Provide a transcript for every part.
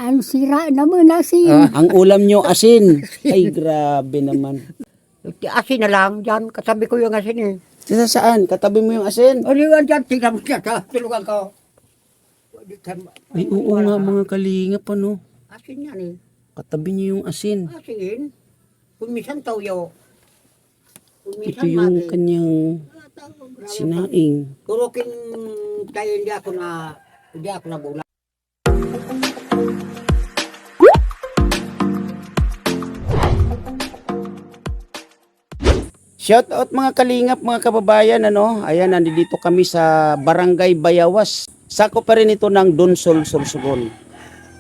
Ang sira naman asin. Ang ulam nyo, asin. Ay, grabe naman. Asin na lang, dyan, katabi ko yung asin eh. Sa saan? Katabi mo yung asin? Ano yung dyan, tingnan mo dyan, tulungan ko. Ay, oo nga mga kalingap, ano? Asin yan eh. Katabi niyo yung asin. Asin. Kung minsan toyo. Kung Ito minsan yung magi. kanyang sinaing. Turukin tayo, hindi ako na bula. Shout out mga kalingap, mga kababayan, ano? Ayan, nandito kami sa Barangay Bayawas. Sako pa rin ito ng Donsol, Sorsogon.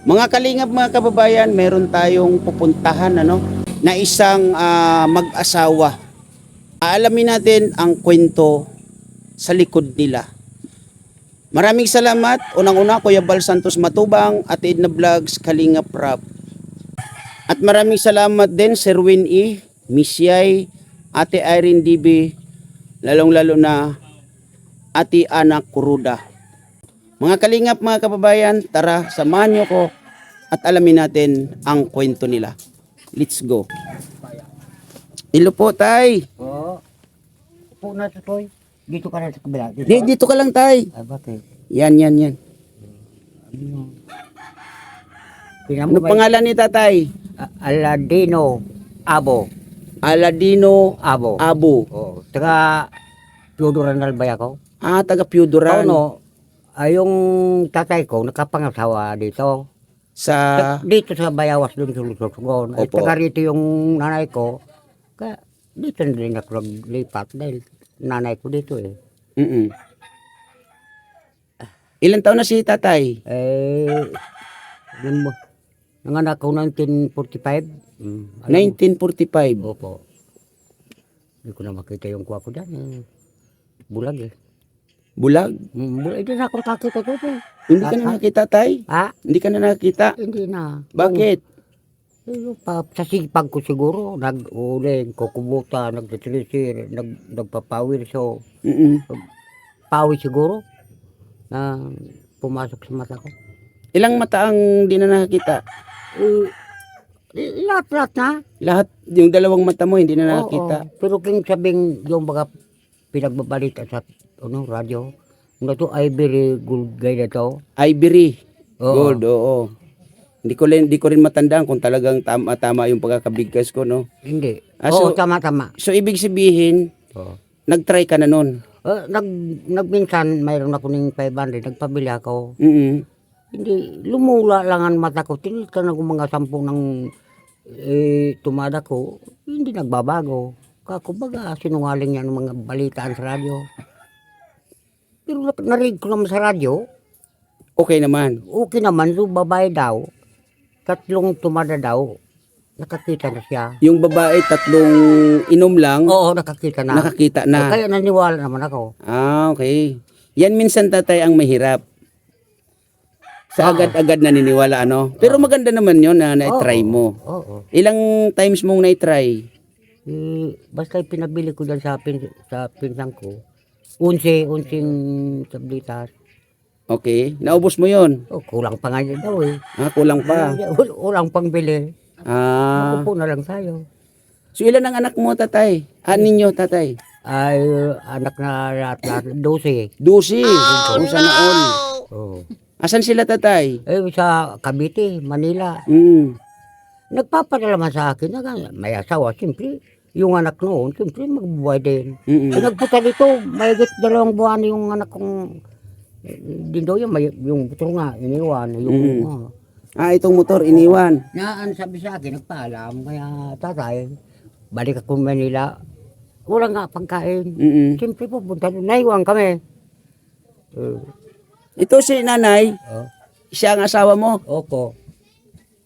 Mga kalingap, mga kababayan, meron tayong pupuntahan, ano? Na isang mag-asawa. Aalamin natin ang kwento sa likod nila. Maraming salamat. Unang-una, Kuya Bal Santos Matubang, Ate Edna Vlogs, Kalingap Rap. At maraming salamat din, Sir Win E, Miss Yay, Ate Irene DB, lalong-lalo na Ate Ana Kuruda. Mga kalingap, mga kababayan, tara, samahan niyo ko at alamin natin ang kwento nila. Let's go. Hello po, Tay. Oo. Upo na sa toy. Dito ka na sa kabila. Dito ka lang, Tay. Ay, bakit? Yan. Ano pangalan ni Tatay? Aladino Abo. Aladino Abo. Abu. Oo. Taga Teodoro Nalbay ako. Taga Piuduran. Ano, yung tatay ko nakapangasawa dito. Sa... Dito sa Bayawas doon sa Lusogon. At Opo. taga rito yung nanay ko. Kaya dito na rin ako naglipat dahil nanay ko dito eh. Mm-mm. Ilan taon na si Tatay? Yun mo. Nanganak ko 1945. 1945. Opo. Hindi ko na makita yung kuha ko dyan. Bulag eh. Bulag? Bulag. Hindi na ako nakakita dito eh. Hindi ka na nakita, Tay? Ha? Hindi ka na nakita? Hindi na. Bakit? Yung sa sipag ko siguro, nag-uling, kukubuta, nagtitrisir, nagpapawir. So, Mm-mm. pawis siguro na pumasok sa mata ko. Ilang mata ang di na nakakita? Lahat na. Lahat, yung dalawang mata mo hindi na nakakita. Oo. Pero kung sabing yung mga pinagbabalita sa radyo, na to Ivory Gold Guy na to. Ivory. Oo. Gold, oo. Hindi ko rin matandaan kung talagang tama yung pagkakabigkas ko, no? Hindi. So, Oo, tama. So, ibig sabihin, Oo. nag-try ka na nun? Nagminsan, mayroon ako ng 500, nagpabili ako. Mm-mm. Hindi, lumula lang ang mata ko. Tinilitan ako mga 10 ng tumada ko. Hindi nagbabago. Kumbaga, sinungaling yan ng mga balitaan sa radyo. Pero narinig ko naman sa radyo, Okay naman. okay naman, so babae daw, 3 tumada daw, nakakita na siya. Yung babae, 3 inom lang, Oo, nakakita na. nakakita na. Kaya naniwala naman ako. Okay. Yan minsan, Tatay, ang mahirap. Sa agad-agad naniniwala, ano? Pero maganda naman yun na na-try mo. Oo. Ilang times mong na-try? Basta pinabili ko dyan sa pinsang ko, 11 tablitas. Okay. Naubos mo yun? Oh, kulang pa nga yun daw eh. Kulang pa. Kulang pang bili. Nakupo na lang tayo. So ilan ang anak mo, Tatay? Ninyo, Tatay? Ay, anak na lahat, 12. 12. Kung sana all. Oh. Asan sila, Tatay? Sa Cavite, Manila. Nagpapadala man sa akin, may asawa, siyempre. Yung anak noon, siyempre magbubuhay din. Nagpunta dito, may 2 buwan yung anak kong, din daw yung motor nga, iniwan. Itong motor, iniwan. Sabi sa akin, nagpaalam, kaya tatay, balik ako Manila, wala nga pagkain. Siyempre pupunta doon, naiwan kami. Ito si Nanay, siya ang asawa mo. Opo.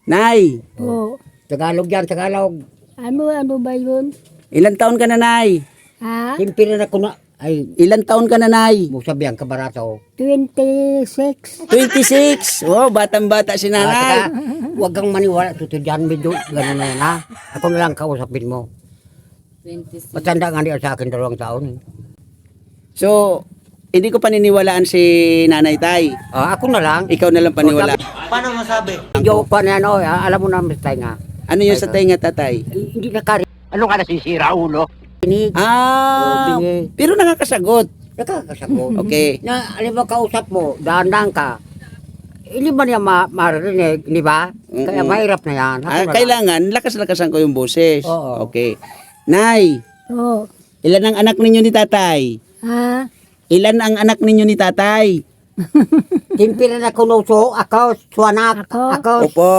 Nay, Oo. Tagalog yan, Tagalog. Ano ba yun? ilan taon ka na, Nay? Ha? Siyempre na ako na, Ilan taon ka na, Nay? mo sabihan ka barato. 26. 26. Wow, batang-bata si Nanay. Huwag kang maniwala, tutudyan medyo, gano'n na yan ha. Ako na lang kausapin mo. 26. Matanda nga niya sa akin 2 taon eh. So, Hindi ko paniniwalaan si Nanay Tay. Ako na lang. Ikaw na lang paniwala. Paano masabi? Yung pa na ano, alam mo na Mr. nga. Ano yung sa tainga, tatay? Hindi na kari. Ano ka nasisira, ulo? Tinig. bingi. Pero nakakasagot. Nakakasagot. Okay. Na, alam mo, kausap mo, daan ka. Hindi ba niya marinig, di ba? Kaya mahirap na yan. Ako na lang. Kailangan, lakas-lakasan ko yung boses. Oo. Okay. Nay, Oh. ilan ang anak ninyo ni tatay? Ha? Ilan ang anak ninyo ni tatay? Timpira na kunuso, ako, suwanak, Ako? ako. Opo.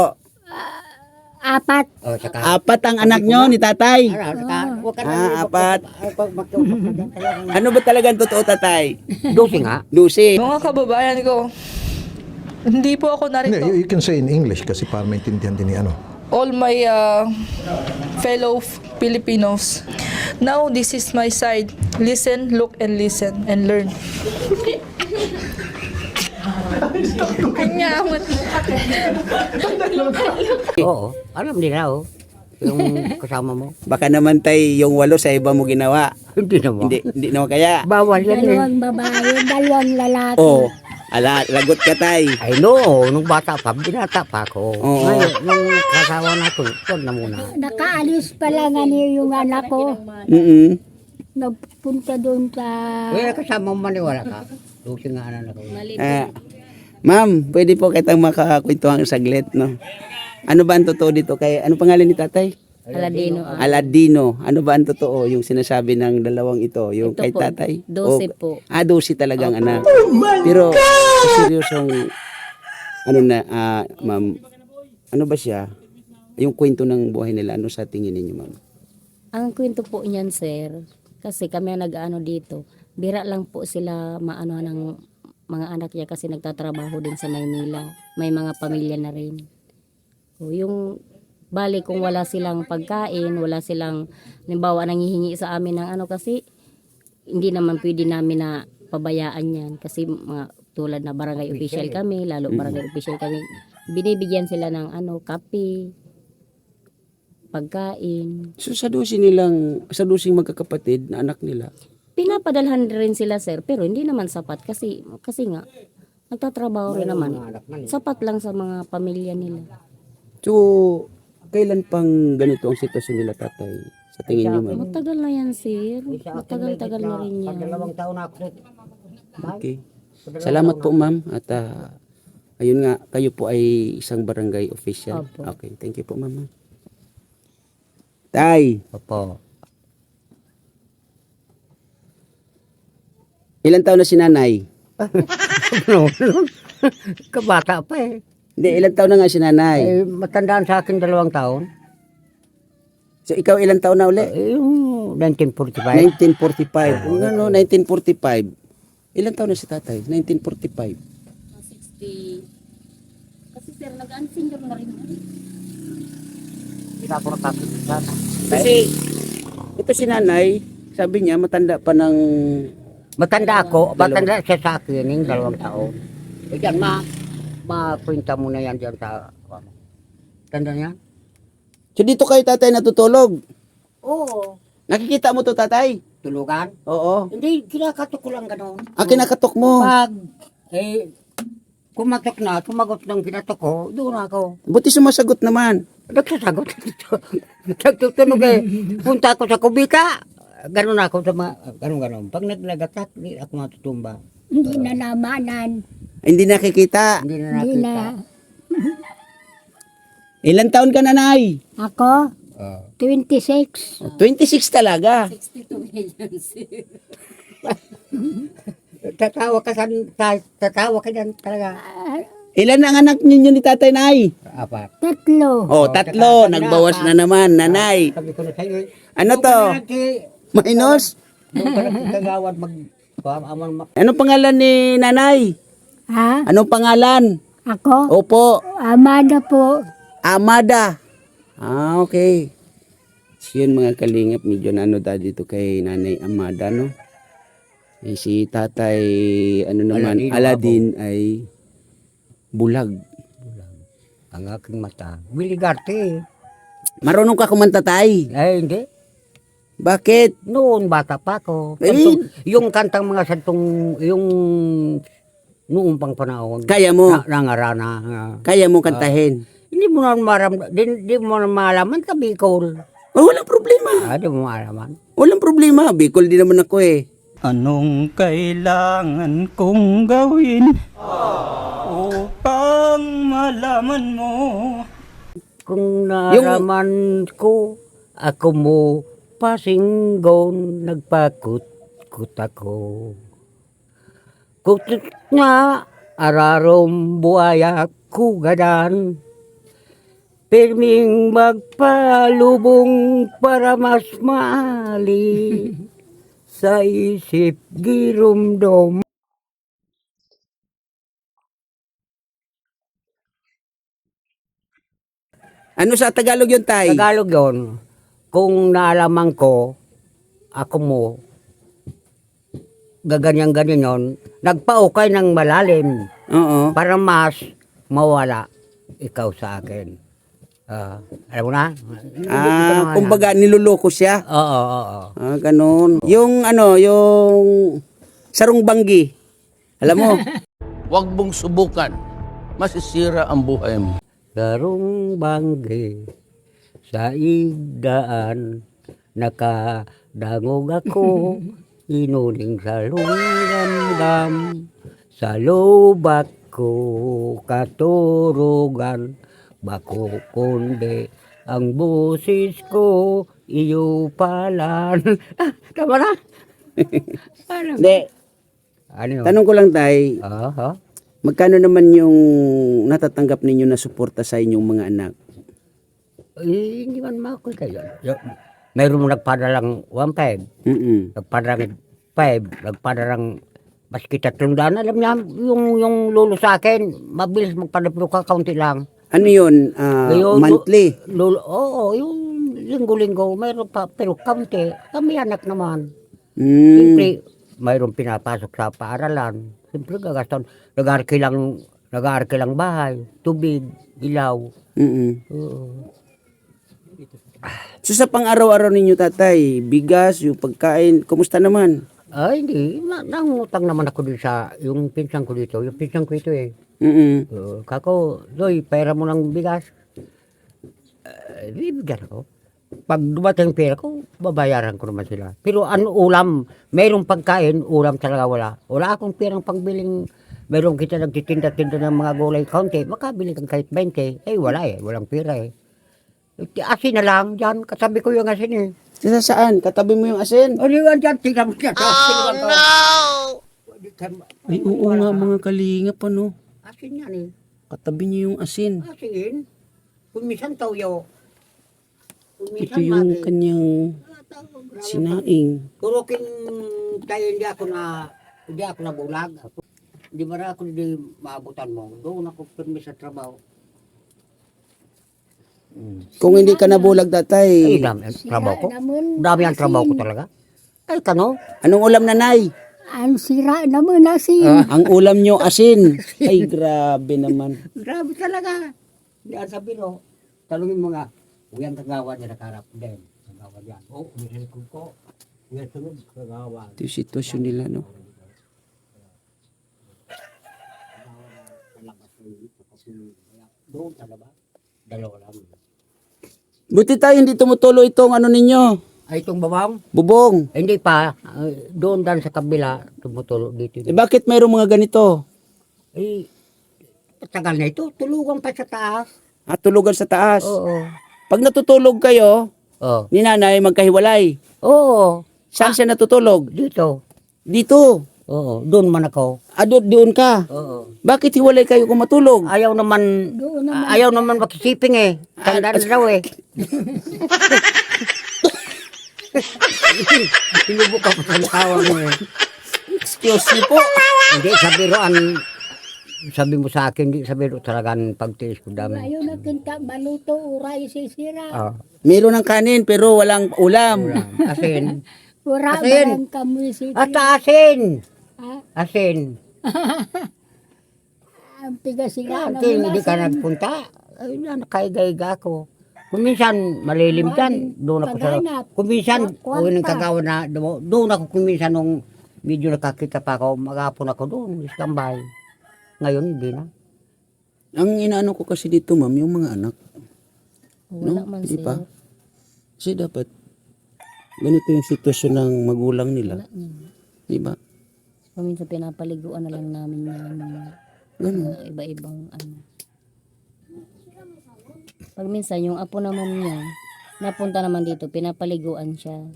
4. Oh, saka. 4 ang anak nyo ni tatay. Huwag ka Apat. Magkausap ka dyan talaga. Ano ba talagang totoo, tatay? Dosi nga. Lucy. Mga kababayan ko, hindi po ako Hindi, narito. you can say in English kasi para maintindihan din ni ano. All my fellow Filipinos. Now, this is my side. Listen, look, and listen, and learn. Oo, alam nila, oh. Yung kasama mo. Baka naman tay yung 8 sa iba mo ginawa. Hindi naman. Hindi naman kaya. Bawal yan eh. 2 babae, 2 lalaki. Oh, lagot ka tay. Ay no, nung bata pa, binata pa ako. Oo. Ngayon, nung kasawa natin, huwag na muna. Nakaalis pa lang yung anak ko. Nagpunta doon sa... Kaya kasama mo maniwala ka. Dosi nga anak ko. Ma'am, pwede po kitang makakwentuhan saglit, no? Ano ba ang totoo dito kay ano pangalan ni tatay? Aladino. Aladino. Ano ba ang totoo yung sinasabi ng dalawang ito, yung Ito kay po, tatay? 12 po. 12 talagang anak. Pero seryosong ano na ma'am, ano ba siya? Yung kwento ng buhay nila, ano sa tingin ninyo, ma'am? Ang kwento po niyan, sir, kasi kami ang nag-ano dito, bira lang po sila maano ng mga anak niya kasi nagtatrabaho din sa Maynila. May mga pamilya na rin. O, yung bali kung wala silang pagkain, wala silang, halimbawa nanghihingi sa amin ng ano kasi, hindi naman pwede namin na pabayaan yan kasi mga tulad na barangay official kami, lalo barangay official kami, binibigyan sila ng ano, kape, pagkain. So sa 12 magkakapatid na anak nila, Pinapadalhan rin sila, sir, pero hindi naman sapat kasi nga nagtatrabaho rin naman. Sapat lang sa mga pamilya nila. so kailan pang ganito ang sitwasyon nila, tatay? Sa tingin niyo, ma'am? Matagal na yan, sir. Matagal-tagal na rin yan. Dalawang taon na ako. Okay. Salamat po, ma'am. At ayun nga, kayo po ay isang barangay official. Opo. Okay, thank you po, ma'am. Tay, Opo. ilang taon na si nanay? Kabata pa eh. Hindi, ilang taon na nga si nanay? Matandaan sa akin 2 taon. So ikaw ilang taon na uli? Yung 1945. 1945. Kung ano, 1945. Ilang taon na si tatay? 1945. 60. Kasi, sir, nag-unsenior na rin. Kasi ito si nanay, sabi niya matanda pa ng Matanda ako, matanda siya sa akin yung 2 taon. E dyan, makwenta mo na yan dyan sa... Tanda niya? So dito kayo tatay natutulog. Oo. Nakikita mo to tatay? Tulugan? Oo. Hindi, kinakatok ko lang gano'n. Kinakatok mo. Pag, kumatok na, sumagot ng kinatok ko, doon ako. Buti sumasagot naman. Nagsasagot. Nagtutunog eh. Punta ako sa kubika. Ganon ako sa mga, ganon. Pag naglagatak, hindi ako matutumba. Hindi na namanan. Hindi nakikita. Hindi na Hindi nakita. na. Ilan taon ka nanay? Ako, 26. 26 talaga. Tatawa ka dyan talaga. Ilan ang anak ninyo ni tatay nay? 4. 3. Oh, 3. Nagbawas na naman, nanay. Sabi ko na sa'yo, Ano to? Minus? Doon ka nagkagawad mag... Anong pangalan ni nanay? Ha? Anong pangalan? Ako? Opo, Amada po. Amada. Okay. So yun mga kalingap, medyo na dito kay nanay Amada, no? Si tatay, Aladin ay bulag. Ang aking mata. Biligarte. Marunong ka kumanta tay? Ay, hindi. Bakit? Noon, bata pa ako. Eh? Yung kantang mga santong, yung noong pang panahon. Kaya mo? Nangarana. Kaya mo kantahin? Hindi mo na hindi mo na malaman sa Bicol. Oh, walang problema. Hindi mo malaman. Walang problema. Bicol din naman ako eh. Anong kailangan kong gawin upang malaman mo? Kung naraman ko, ako mo pasinggon, nagpakut-kut ako. Kutit nga, ararom buaya kugadan. Pirming magpalubong para mas maali sa isip girumdom. Ano sa Tagalog yun, Tay? Tagalog yon. Kung naalaman ko, ako mo, gaganyan-ganyan yon, nagpaukay ng malalim Oo. para mas mawala ikaw sa akin. Alam mo na? Kumbaga niluloko siya. Oo. Ganun. Yung yung sarong banggi. Alam mo? Huwag mong subukan. Masisira ang buhay mo. Darong bangge sa igdaan, nakadangog ako, inuling sa lunggam-gam, sa lubak ko katurugan, bako kundi ang busis ko, iyo palan. Tama na? Hindi. Ano yun? Tanong ko lang, Tay. Aha. Magkano naman yung natatanggap ninyo na suporta sa inyong mga anak? Hindi man makita yun. Mayroon mo nagpadalang 1.5, nagpadalang 5, nagpadalang maski 300. Alam niya, yung lolo sa akin, mabilis magpadaplo ka, kaunti lang. Ano yun? Monthly? Oo, yung linggo-linggo, mayroon pa, pero kaunti. Kami anak naman. Mm. Siyempre, mayroon pinapasok sa paaralan. Siyempre, gagaston. Nag-arki lang bahay, tubig, ilaw. Oo. So sa pang-araw-araw ninyo, Tatay, bigas, yung pagkain, kumusta naman? Ay, hindi. Nangutang naman ako din sa, yung pinsan ko dito. Yung pinsan ko ito eh. Kako, Doy, pera mo ng bigas. Bibigyan ako. Pag dumating pera ko, babayaran ko naman sila. Pero ano ulam, mayroong pagkain, ulam talaga wala. Wala akong perang pangbiling, mayroong kita nagtitinda-tinda ng mga gulay kaunti, makabili kang kahit 20. Eh, wala eh, walang pera eh. Asin na lang, dyan, katabi ko yung asin eh. Sa saan? Katabi mo yung asin? Ano yun dyan, tingnan mo dyan. Oh, no! Ay, oo nga, mga kalingap, ano? Asin yan eh. Katabi niyo yung asin. Asin? Kung minsan toyo. Kung Ito minsan yung mati. kanyang sinaing. Kurukin tayo, hindi ako nabulag. Hindi ba na ako hindi maabutan mo? Doon ako pirmi sa trabaho. Kung hindi ka nabulag, Ay, Tatay, dami ang trabaho ko. Dami ang trabaho ko talaga. Ay, kano? anong ulam, Nanay? Ang sira naman asin. Ang ulam nyo, asin. Ay, grabe naman. Grabe talaga. Hindi ang sabi no. Talungin mo nga. Uyang kagawa niya nakarap. Then, kagawa niya. Oh, umirin ko. Uyang sunod, kagawa. Ito yung sitwasyon nila, no? Doon talaga. Dalawa lang. Buti tayo hindi tumutulo itong ano ninyo, Ay, itong babang? bubong. Hindi pa. Doon dan sa kabila. Tumutulo dito. Eh, bakit mayroong mga ganito? Eh, tagal na ito. Tulugan pa sa taas. Tulugan sa taas. Oo. Pag natutulog kayo, Oo. ni Nanay magkahiwalay. Oo. Saan siya natutulog? Dito. Dito. Oo. Doon man ako. Doon ka. Oo. Bakit hiwalay kayo kung matulog? Ayaw naman makisiping eh. Tanda na daw eh. Sinubo ka pa sa tawa mo eh. Excuse me po. Hindi, sabi mo sa akin, hindi sabi mo talagang pagtiis ko dami. Ayaw na kinta maluto, uray sisira. Ah, Meron ng kanin pero walang ulam. asin. Ura Asin. barang kamoy sisira. At asin! Ha? Asin. Ang tiga sira Asin, naman hindi ka asin. nagpunta. Ay, nakaigaiga ako. Kung minsan malilim dyan, doon ako sa... Kaganap. Kung minsan, Kwarta. uwi ng kagawa na, doon ako kung minsan nung medyo nakakita pa ako, magapon ako doon, istambay. Ngayon, hindi na. Ang inaano ko kasi dito, ma'am, yung mga anak. Wala No? man Hindi sir. pa? Kasi dapat, ganito yung sitwasyon ng magulang nila. Wala niya. Di ba? Paminsan pinapaliguan na lang namin yan. Ganun. Iba-ibang ano. Pag minsan yung apo naman niya, napunta naman dito, pinapaliguan siya.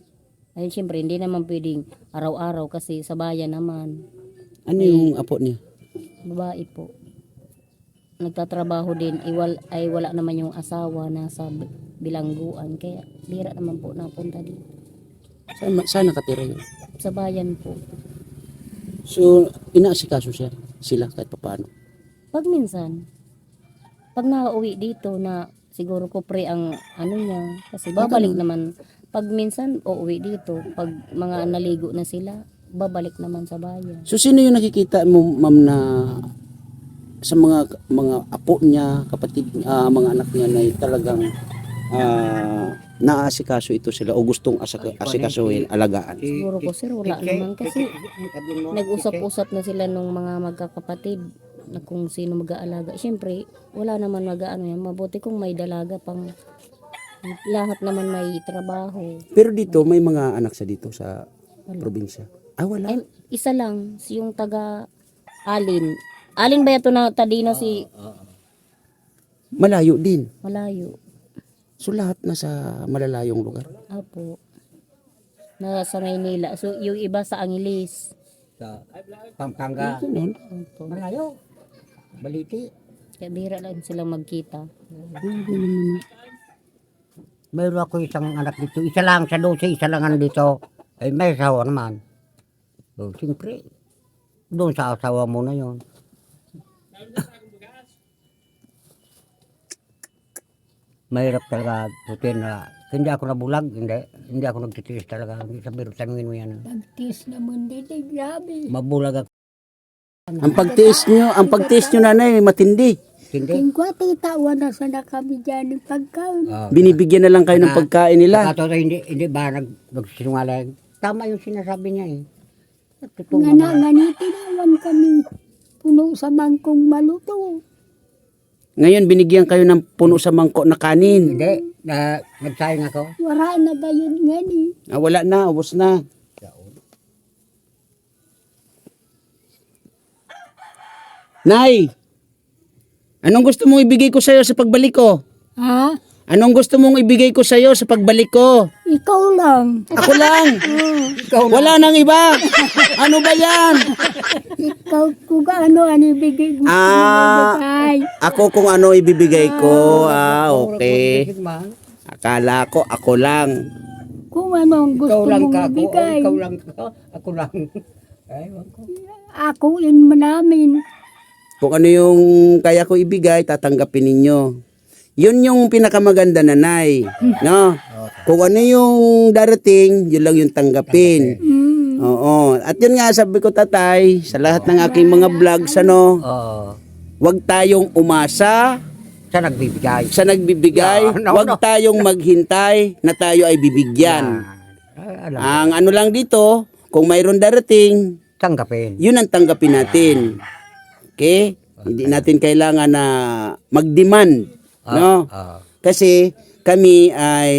Ay siyempre, hindi naman pwedeng araw-araw kasi sa bayan naman. Ano yung apo niya? Babae po. Nagtatrabaho din, ay wala naman yung asawa nasa bilangguan. Kaya bira naman po napunta dito. Saan nakatira yun? Sa bayan po. So, inaasikaso siya, sila kahit paano. Pag minsan, pag nauwi dito na siguro ko pre ang ano niya, kasi babalik naman. Pag minsan uuwi dito, pag mga naligo na sila, babalik naman sa bayan. So, sino yung nakikita mo, ma'am, na sa mga apo niya, kapatid, mga anak niya na talagang naaasikaso ito sila o gustong asikasuhin, alagaan? Siguro ko sir, wala naman kasi nag-usap-usap na sila nung mga magkakapatid na kung sino mag-aalaga. Siyempre, wala naman mag-aano yan. Mabuti kung may dalaga pang lahat naman may trabaho. Pero dito, may mga anak sa dito sa probinsya. Ah, wala. Ay, isa lang, yung taga Alin. Alin ba ito na Tadino si Malayo din. Malayo? So, lahat na sa malalayong lugar. Apo. Nasa Maynila. So, yung iba sa Angeles. Sa Pampanga. Ganun. Apo. Malayo. Baliti. Kaya bira lang silang magkita. Mayroon ako isang anak dito. Isa lang sa 12, isa lang ang dito. Ay may asawa naman. So, siyempre, doon sa asawa mo na yon. Mahirap talaga putin na. Hindi ako nabulag, hindi ako nagtitiis talaga. Hindi sa biro, tanungin mo yan. Nagtis naman din, grabe. Mabulag ako. Ang pagtiis nyo nanay, matindi. Hindi. 50 taon na sana kami dyan ng pagkaon. Binibigyan na lang kayo ng pagkain nila. Kato hindi ba nagsinungaling? Tama yung sinasabi niya eh. Totoo Nga na, naman. nga tinawan kami. Puno sa mangkong maluto. Ngayon, binigyan kayo ng puno sa mangkok na kanin. Hindi, nagsayang ako. Wala na gayon nga ni. Ah, wala na, ubos na. Nay, anong gusto mong ibigay ko sa'yo sa pagbalik ko? Ha? Anong gusto mong ibigay ko sa'yo sa pagbalik ko? Ikaw lang. Ako lang. Wala nang iba. Ano ba yan? Ikaw kung ano ibigay gusto Ah. mo ibigay. Ako kung ano ibibigay ko. Ah, okay. Akala ko ako lang. Kung ano ang gusto Ikaw lang mong ka ako, ibigay. ikaw lang ka, ako lang. Ay, wako. Akuin mo namin. Kung ano yung kaya ko ibigay, tatanggapin ninyo. Yun yung pinakamaganda, nanay. No? Kung ano yung darating, yun lang yung tanggapin. Oo. At yun nga, sabi ko, tatay, sa lahat ng aking mga vlogs, ano, Oo. wag tayong umasa Sa nagbibigay. sa nagbibigay. No. Wag tayong maghintay na tayo ay bibigyan. Alam, Ang ano lang dito, kung mayroon darating, tanggapin. yun ang tanggapin natin. Okay? Hindi natin kailangan na mag-demand. No? Kasi kami ay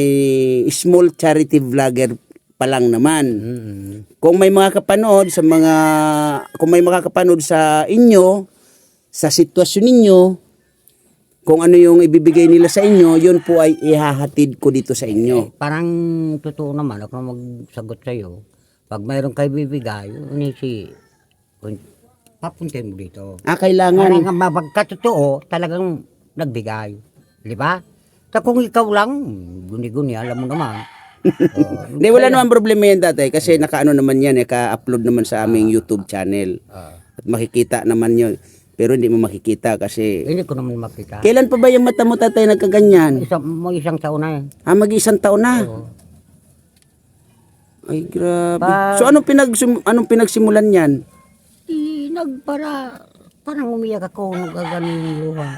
small charity vlogger pa lang naman. Kung may mga kapanood sa inyo, sa sitwasyon ninyo, kung ano yung ibibigay nila sa inyo, yun po ay ihahatid ko dito sa inyo. Parang totoo naman, ako na magsagot sa'yo. Pag mayroon kayo bibigay, papuntin mo dito. Kailangan. Kailangan mapagkatotoo, talagang nagbigay. Di ba? So, kung ikaw lang, guni-guni, alam mo naman. Hindi, wala naman problema yan, tatay, kasi nakaano naman yan, ka-upload naman sa aming YouTube channel. At makikita naman yun. Pero hindi mo makikita kasi... Hindi ko naman makita. Kailan pa ba yung mata mo, tatay, nagkaganyan? Isang taon na eh. Mag-isang taon na. Ay, grabe. So, anong pinagsimulan yan? Parang umiyak ako, nagagaling yung luha.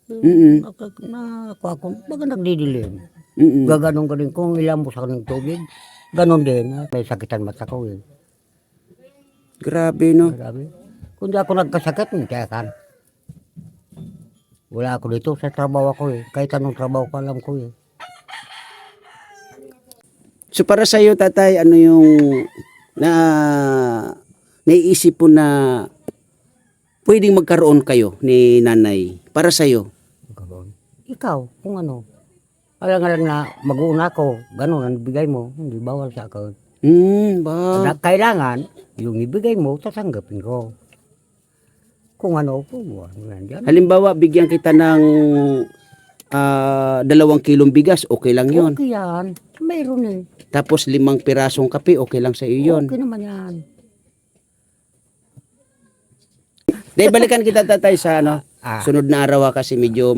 Nakuha ko, baga nagdidilim. Mm-mm. Gaganon din kung ilambos ako ng tubig. Ganon din, may sakitan mata ko eh. Grabe, no? Grabe. Kung di ako nagkasakit, hindi kan. Wala ako dito sa trabaho ko eh. Kahit anong trabaho ko alam ko eh. So para sa iyo, tatay, ano yung naiisip po na pwedeng magkaroon kayo ni nanay para sa iyo? Ganon. Ikaw, kung ano. Alang-alang na mag-uuna ko, ganon ang ibigay mo, hindi bawal sa akin. Ba? Kailangan, yung ibigay mo, tatanggapin ko. Kung ano po, ano yan dyan. Halimbawa, bigyan kita ng 2 kilong bigas, okay lang yun. Okay yan, mayroon eh. Tapos 5 pirasong kape, okay lang sa iyo yun. Okay naman yan. Dahil balikan kita, tatay, sa ano, sunod na araw kasi medyo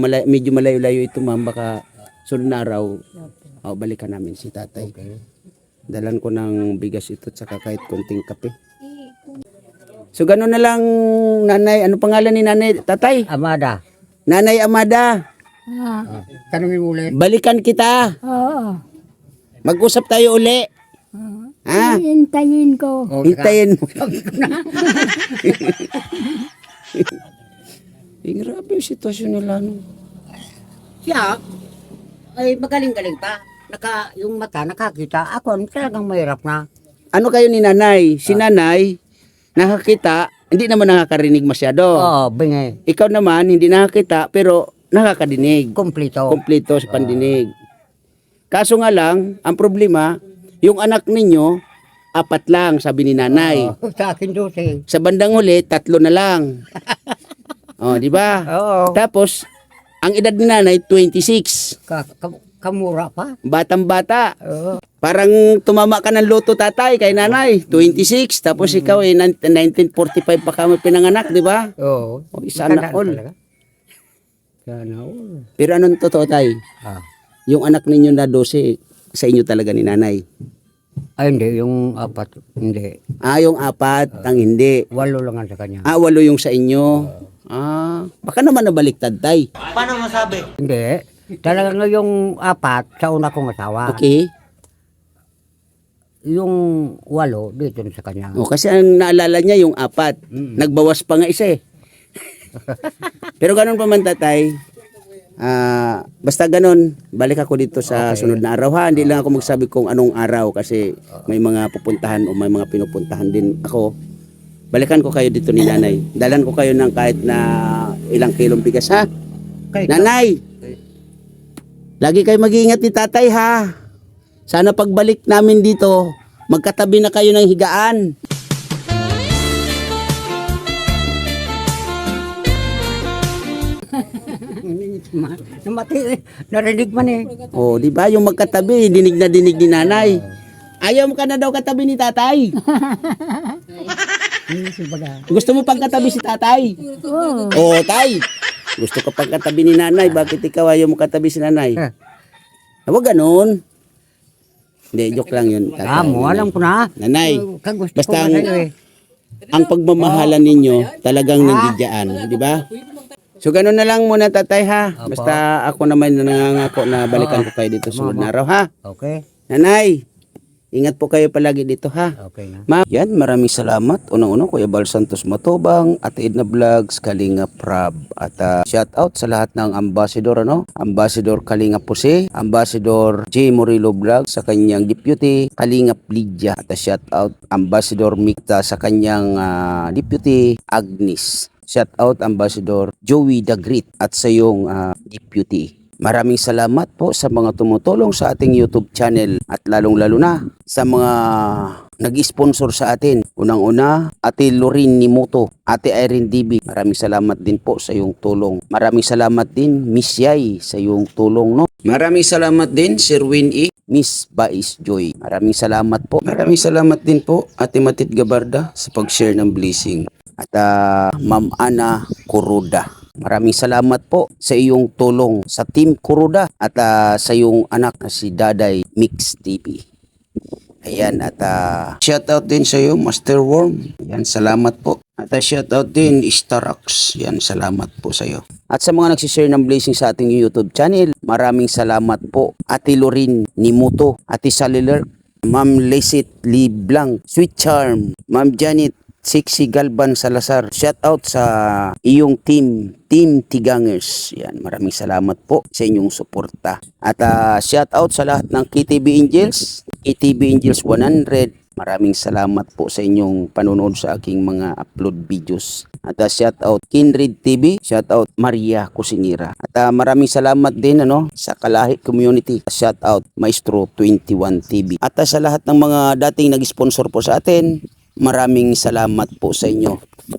malayo-layo ito, ma'am. Baka sunod na araw, balikan namin si tatay. Okay. Dalan ko ng bigas ito at saka kahit konting kape. So gano'n na lang, nanay. Ano pangalan ni nanay, tatay? Amada, Nanay Amada, tanongin mo ulit. balikan kita. Oo. Mag-usap tayo uli. Ha? Hintayin ko. Hintayin mo. Grabe yung sitwasyon nila. No? Siya, ay magaling-galing pa. Yung mata nakakita. Ako talagang mahirap na. Ano kayo ni nanay? Si nanay, nakakita, hindi naman nakakarinig masyado. Oo, bingi. Ikaw naman, hindi nakakita, pero nakakadinig. Kompleto. Kompleto sa pandinig. Kaso nga lang, ang problema, yung anak ninyo, 4 lang, sabi ni nanay. Sa akin 12. Sa bandang huli, 3 na lang. Di ba? Oo. Tapos, ang edad ni nanay, 26. Kamura pa. Batang-bata. Oo. Parang tumama ka ng loto, tatay, kay nanay. 26. Tapos ikaw, 1945 pa kami pinanganak, di ba? Oo. Sana all. Sana all. Pero anong totoo, tay? Yung anak ninyo na 12, sa inyo talaga ni nanay. Ay, hindi. Yung 4, hindi. Yung 4, ang hindi. 8 lang ang sa kanya. 8 yung sa inyo. Baka naman nabaliktad, tay. Hindi. Talagang yung 4, sa una kong asawa. Okay? Yung 8, dito na sa kanya. Kasi ang naalala niya yung 4. Nagbawas pa nga isa eh. Pero ganun pa man, tatay. Basta ganun, balik ako dito sa sunod na araw, ha. Hindi lang ako magsabi kung anong araw kasi may mga pupuntahan o may mga pinupuntahan din ako. Balikan ko kayo dito ni nanay. Dalan ko kayo ng kahit na ilang kilong bigas, ha. Nanay, lagi kayo mag-iingat ni tatay, ha. Sana pagbalik namin dito, magkatabi na kayo ng higaan. Narinig man eh. Di ba? Yung magkatabi, dinig na dinig ni nanay. Ayaw mo ka na daw katabi ni tatay. Gusto mo pagkatabi si tatay? Tay. Gusto ka pagkatabi ni nanay. Bakit ikaw ayaw mo katabi si nanay? Huwag ganun. Hindi, joke lang yun. Tatay, Alam ko na. Nanay, Kagusto basta ko sa'yo eh. ang pagmamahalan ninyo talagang nandiyan, di ba? So ganun na lang muna, tatay, ha. Basta ako naman nangangako na balikan ko kayo dito sunod na araw, ha. Okay. Nanay, ingat po kayo palagi dito, ha. Okay na. Ma'am, yan, maraming salamat. Unang-una, Kuya Bal Santos Matubang, Ate Edna Vlogs, Kalinga Prab. At shout out sa lahat ng ambassador, Ambassador Kalinga Pose, Ambassador J. Morillo Vlogs sa kanyang deputy, Kalinga Lydia. At shout out Ambassador Mikta sa kanyang deputy, Agnes. Shout out Ambassador Joey the Great at sa iyong deputy. Maraming salamat po sa mga tumutulong sa ating YouTube channel at lalong-lalo na sa mga nag-sponsor sa atin. Unang-una, Ate Lorin Nimoto, Ate Irene DB. Maraming salamat din po sa iyong tulong. Maraming salamat din Miss Yay sa iyong tulong, no? Maraming salamat din Sir Win E, Miss Bais Joy. Maraming salamat po. Maraming salamat din po Ate Matit Gabarda sa pag-share ng blessing. At Ma'am Ana Kuruda. Maraming salamat po sa iyong tulong sa Team Kuruda at sa iyong anak na si Daday Mix TV. Ayan, at shoutout din sa iyo, Master Worm. Yan, salamat po. At shoutout din, Starox. Yan, salamat po sa iyo. At sa mga nagsishare ng blessing sa ating YouTube channel, maraming salamat po. Ate Lorin Nimuto, Ate Saliler, Ma'am Lesit Liblang, Sweet Charm, Ma'am Janet Sexy Galban Salazar. Shout out sa iyong Team Tigangers. Yan, maraming salamat po sa inyong suporta. At shout out sa lahat ng KTB Angels, KTB Angels 100. Maraming salamat po sa inyong panonood sa aking mga upload videos. At shout out Kindred TV, shout out Maria Cusinera. At maraming salamat din sa Kalahi Community. Shout out Maestro 21 TV. At sa lahat ng mga dating nag-sponsor po sa atin, maraming salamat po sa inyo.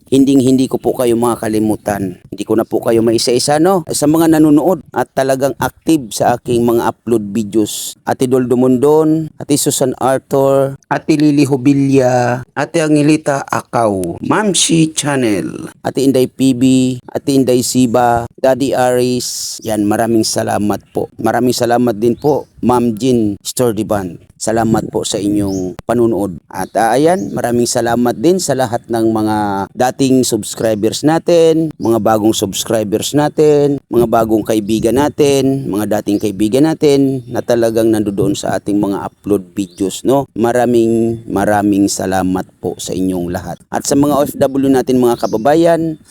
Hindi ko po kayo makakalimutan. Hindi ko na po kayo maisa-isa sa mga nanonood at talagang active sa aking mga upload videos. Ate Doldo Mondon, Ate Susan Arthur, Ate Lily Hobilla, Ate Angelita Akaw, Ma'am Shi Channel, Ate Inday PB, Ate Inday Siba, Daddy Aris. Yan, maraming salamat po. Maraming salamat din po, Ma'am Jean Stordiban. Salamat po sa inyong panunood. At ayan, maraming salamat din sa lahat ng mga dating subscribers natin, mga bagong subscribers natin, mga bagong kaibigan natin, mga dating kaibigan natin na talagang nandoon sa ating mga upload videos. Maraming salamat po sa inyong lahat. At sa mga OFW natin mga kababayan,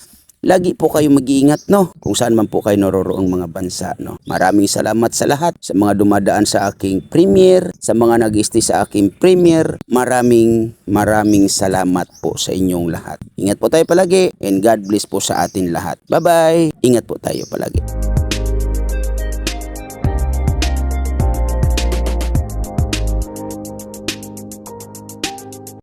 lagi po kayo mag-iingat kung saan man po kayo naroroong mga bansa Maraming salamat sa lahat, sa mga dumadaan sa aking premiere, sa mga nag-stay sa aking premiere. Maraming salamat po sa inyong lahat. Ingat po tayo palagi and God bless po sa atin lahat. Bye-bye. Ingat po tayo palagi.